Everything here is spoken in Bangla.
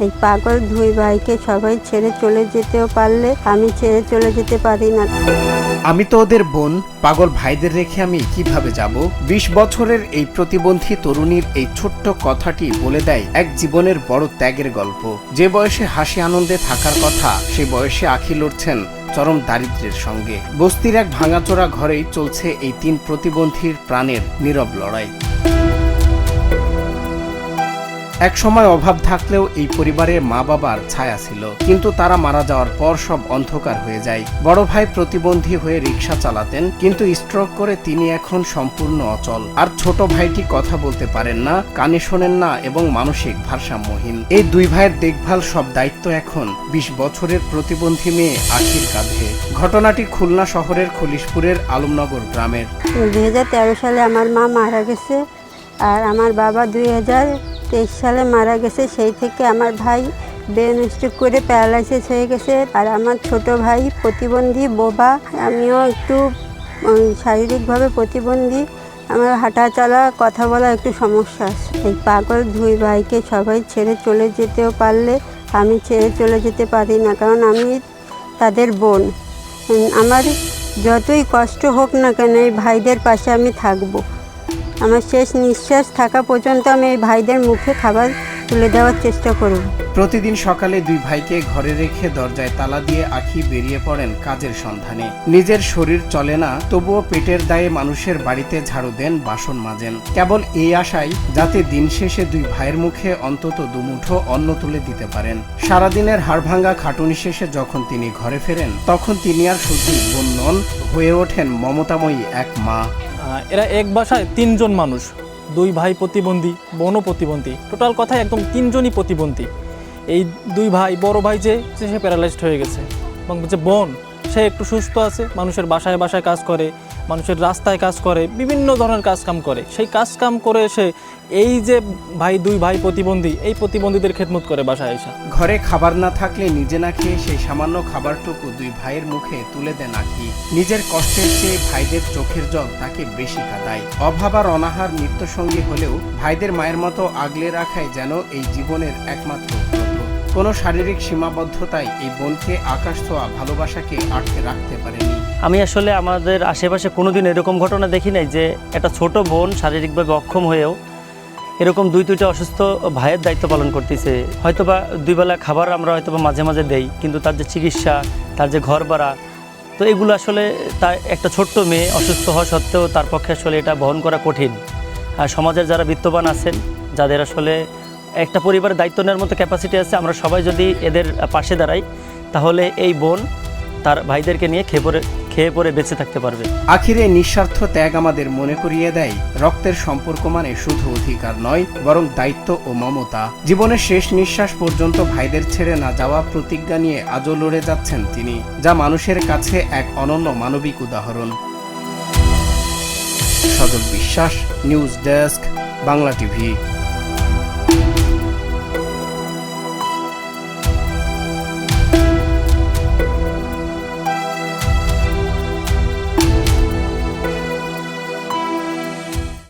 এই পাগল দুই ভাইকে সবাই ছেড়ে চলে যেতেও পারলে আমি ছেড়ে চলে যেতে পারি না। আমি তো ওদের বোন, পাগল ভাইদের রেখে আমি কিভাবে যাব? ২০ বছরের এই প্রতিবন্ধী তরুণীর এই ছোট্ট কথাটি বলে দেয় এক জীবনের বড় ত্যাগের গল্প। যে বয়সে হাসি আনন্দে থাকার কথা, সে বয়সে আঁখি লড়ছেন চরম দারিদ্র্যের সঙ্গে। বস্তির এক ভাঙাচোরা ঘরেই চলছে এই ৩ প্রতিবন্ধীর প্রাণের নীরব লড়াই। এক সময় অভাব থাকলেও এই পরিবারের মা বাবার ছায়া ছিল, কিন্তু তারা মারা যাওয়ার পর সব অন্ধকার হয়ে যায়। বড় ভাই প্রতিবন্ধী হয়ে রিকশা চালাতেন, কিন্তু স্ট্রোক করে তিনি এখন সম্পূর্ণ অচল। আর ছোট ভাইটি কথা বলতে পারেন না, কানে শোনেন না এবং মানসিক ভারসাম্যহীন। এই দুই ভাইয়ের দেখভাল সব দায়িত্ব এখন ২০ বছরের প্রতিবন্ধী মেয়ে আখির কাঁধে। ঘটনাটি খুলনা শহরের খলিশপুরের আলমনগর গ্রামের। ২০১৩ সালে আমার মা মারা গেছে, আর আমার বাবা ২০২৩ সালে মারা গেছে। সেই থেকে আমার ভাই ব্রেন স্ট্রোক করে প্যারালাইসিস হয়ে গেছে। আর আমার ছোট ভাই প্রতিবন্ধী, বোবা। আমিও একটু শারীরিকভাবে প্রতিবন্ধী, আমার হাঁটা চলা কথা বলা একটু সমস্যা আছে। এই পাগল দুই ভাইকে সবাই ছেড়ে চলে যেতেও পারলে আমি ছেড়ে চলে যেতে পারি না, কারণ আমি তাদের বোন। আমার যতই কষ্ট হোক না কেন এই ভাইদের পাশে আমি থাকবো। আমার শেষ নিঃশ্বাস থাকা পর্যন্ত আমি এই ভাইদের মুখে খাবার তুলে দেওয়ার চেষ্টা করব। প্রতিদিন সকালে দুই ভাইকে ঘরে রেখে দরজায় তালা দিয়ে আখি বেরিয়ে পড়েন কাজের সন্ধানে। নিজের শরীর চলে না, তবুও পেটের দায়ে মানুষের বাড়িতে ঝাড়ু দেন, বাসন মাজেন, কেবল এই আশায় যাতে দিন শেষে দুই ভাইয়ের মুখে অন্তত দুমুঠো অন্ন তুলে দিতে পারেন। সারাদিনের হাড়ভাঙ্গা খাটুনি শেষে যখন তিনি ঘরে ফেরেন, তখন তিনি আর শুধু বোন নন, হয়ে ওঠেন মমতাময়ী এক মা। এরা এক বাসায় ৩ জন মানুষ, দুই ভাই প্রতিবন্ধী, বোনও প্রতিবন্ধী, টোটাল কথায় একদম ৩ জনই প্রতিবন্ধী। এই দুই ভাই, বড় ভাই যে সে প্যারালাইজড হয়ে গেছে, এবং যে বোন সে একটু সুস্থ আছে, মানুষের বাসায় বাসায় কাজ করে, মানুষের রাস্তায় কাজ করে, বিভিন্ন ধরনের কাজকাম করে। সেই কাজকাম করে সে এই যে দুই ভাই প্রতিবন্ধী, এই প্রতিবন্ধীদের খেদমত করে বাসায় এসে। ঘরে খাবার না থাকলে নিজে না খেয়ে সেই সামান্য খাবারটুকু দুই ভাইয়ের মুখে তুলে দেন আখি। নিজের কষ্টের চেয়ে ভাইদের চোখের জল তাকে বেশি কাঁদায়। অভাব আর অনাহার নিত্যসঙ্গী হলেও ভাইদের মায়ের মতো আগলে রাখাই যেন এই জীবনের একমাত্র ব্রত। কোনো শারীরিক সীমাবদ্ধতায় এই বোনকে আকাশ ছোঁয়া ভালোবাসাকে আটকে রাখতে পারেনি। আমি আসলে আমাদের আশেপাশে কোনোদিন এরকম ঘটনা দেখি নাই যে একটা ছোট বোন শারীরিকভাবে অক্ষম হয়েও এরকম ২-২টা অসুস্থ ভাইয়ের দায়িত্ব পালন করতেছে। হয়তোবা ২ বেলা খাবার আমরা হয়তোবা মাঝে মাঝে দেই, কিন্তু তার যে চিকিৎসা, তার যে ঘর ভাড়া, তো এগুলো আসলে তার একটা ছোট্ট মেয়ে অসুস্থ হওয়া সত্ত্বেও তার পক্ষে আসলে এটা বহন করা কঠিন। আর সমাজের যারা বিত্তবান আছেন, যাদের আসলে একটা পরিবারের দায়িত্ব নেওয়ার মতো ক্যাপাসিটি আছে, আমরা সবাই যদি এদের পাশে দাঁড়াই, তাহলে এই বোন তার ভাইদেরকে নিয়ে খেয়ে পরে বেঁচে থাকতে পারবে। আখিরে নিঃস্বার্থ ত্যাগ আমাদের মনে করিয়ে দেয় রক্তের সম্পর্ক মানে শুধু অধিকার নয়, বরং দায়িত্ব ও মমতা। জীবনের শেষ নিঃশ্বাস পর্যন্ত ভাইদের ছেড়ে না যাওয়া প্রতিজ্ঞা নিয়ে আজও লড়ে যাচ্ছেন তিনি, যা মানুষের কাছে এক অনন্য মানবিক উদাহরণ। সজল বিশ্বাস, নিউজ ডেস্ক, বাংলা টিভি।